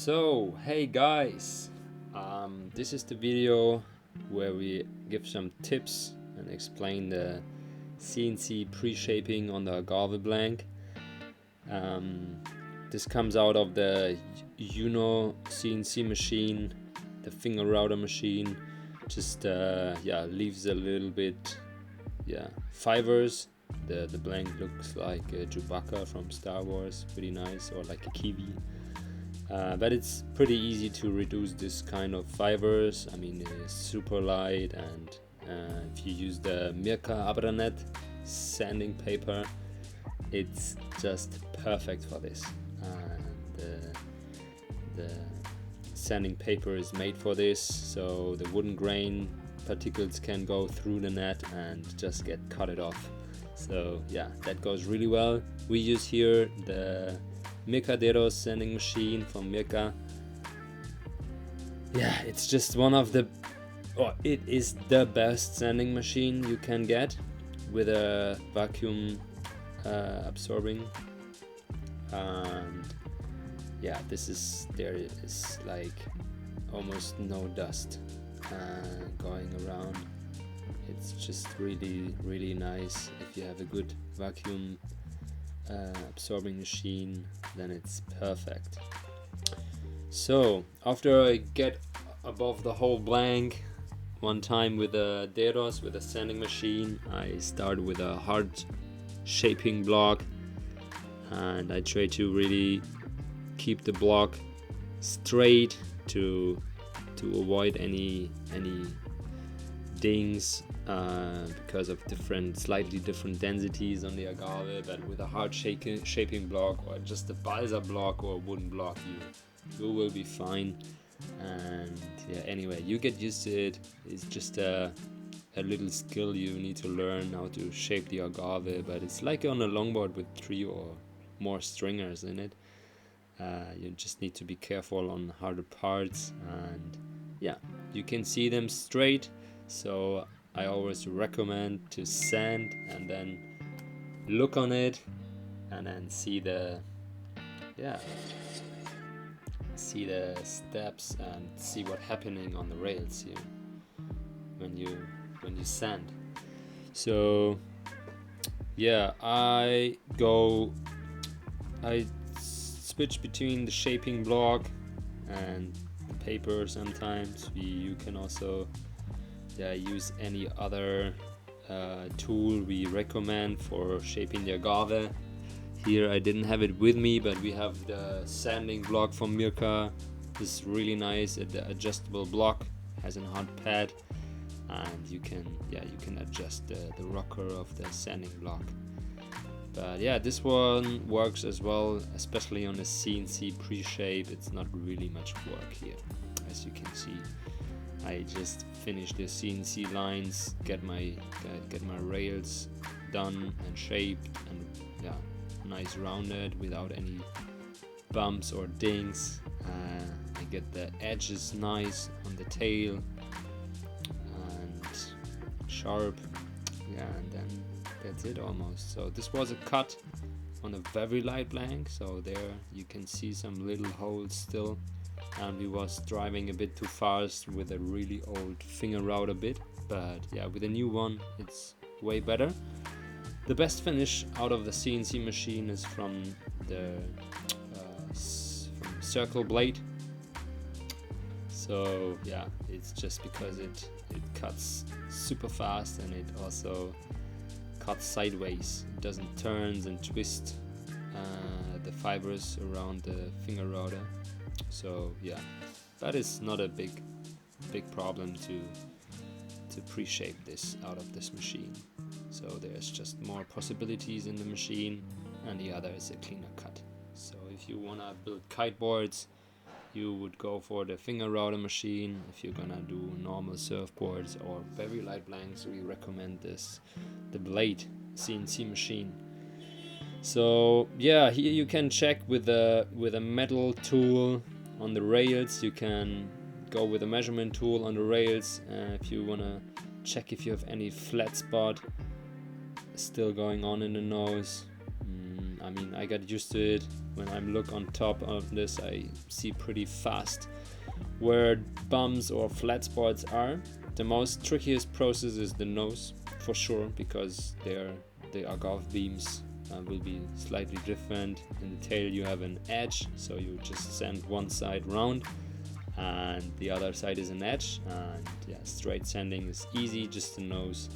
So, hey guys, this is the video where we give some tips and explain the CNC pre-shaping on the Agave blank. This comes out of the CNC machine, the finger router machine. Just leaves a little bit fibers. The blank looks like a Chewbacca from Star Wars, pretty nice, or like a kiwi. But it's pretty easy to reduce this kind of fibers. I mean, it's super light, and if you use the Mirka Abranet sanding paper, it's just perfect for this. The sanding paper is made for this, so the wooden grain particles can go through the net and just get cut it off. So yeah, that goes really well. We use here the Mirka sanding machine from Mirka. Yeah, it's just it is the best sanding machine you can get with a vacuum absorbing. And yeah, there is like almost no dust going around. It's just really nice. If you have a good vacuum absorbing machine, then it's perfect. So after I get above the whole blank one time with a Deros, with a sanding machine, I start with a hard shaping block, and I try to really keep the block straight to avoid any dings because of slightly different densities on the Agave. But with a hard shaping block, or just a balsa block or a wooden block, you will be fine. And yeah, anyway, you get used to it. It's just a little skill you need to learn how to shape the Agave, but it's like on a longboard with 3 or more stringers in it. You just need to be careful on harder parts, and yeah, you can see them straight. So I always recommend to sand and then look on it and then see the steps and see what's happening on the rails here when you sand. So yeah, I switch between the shaping block and the paper. Sometimes you can also use any other tool we recommend for shaping the Agave. Here I didn't have it with me, but we have the sanding block from Mirka. This is really nice. The adjustable block has a hard pad, and you can adjust the rocker of the sanding block. But yeah, this one works as well, especially on a CNC pre-shape. It's not really much work here, as you can see. I just finished the CNC lines, get my rails done and shaped, and yeah, nice rounded without any bumps or dings. I get the edges nice on the tail and sharp. Yeah, and then that's it almost. So this was a cut on a very light blank, so there you can see some little holes still, and we was driving a bit too fast with a really old finger router bit. But yeah, with a new one it's way better. The best finish out of the CNC machine is from the from circle blade. So yeah, it's just because it cuts super fast, and it also cuts sideways. It doesn't turn and twist the fibers around the finger router. So yeah, that is not a big problem to pre-shape this out of this machine. So there's just more possibilities in the machine, and the other is a cleaner cut. So if you wanna build kiteboards, you would go for the finger router machine. If you're gonna do normal surfboards or very light blanks, we recommend the blade CNC machine. So yeah, here you can check with a metal tool on the rails. You can go with a measurement tool on the rails if you wanna check if you have any flat spot still going on in the nose. I mean, I got used to it. When I look on top of this, I see pretty fast where bumps or flat spots are. The most trickiest process is the nose, for sure, because the agave beams will be slightly different. In the tail you have an edge, so you just sand one side round and the other side is an edge, and yeah, straight sanding is easy, just the nose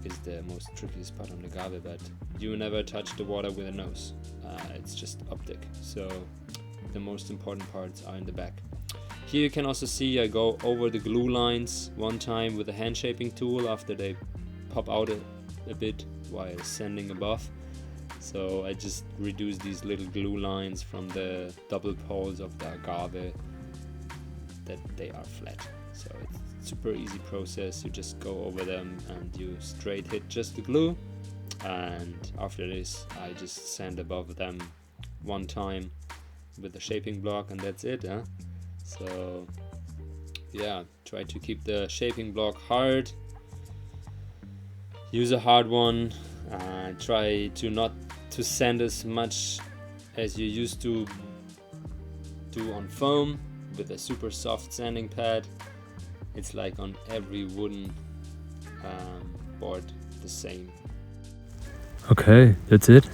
is the most trickiest part on the agave, but you never touch the water with a nose. It's just optic, so the most important parts are in the back. Here you can also see I go over the glue lines one time with a hand shaping tool after they pop out a bit while sanding above. So I just reduce these little glue lines from the double poles of the agave that they are flat. So it's super easy process. You just go over them and you straight hit just the glue, and after this I just sand above them one time with the shaping block, and that's it. So yeah, try to keep the shaping block hard. Use a hard one. Try to not to sand as much as you used to do on foam with a super soft sanding pad. It's like on every wooden board the same. Okay, that's it.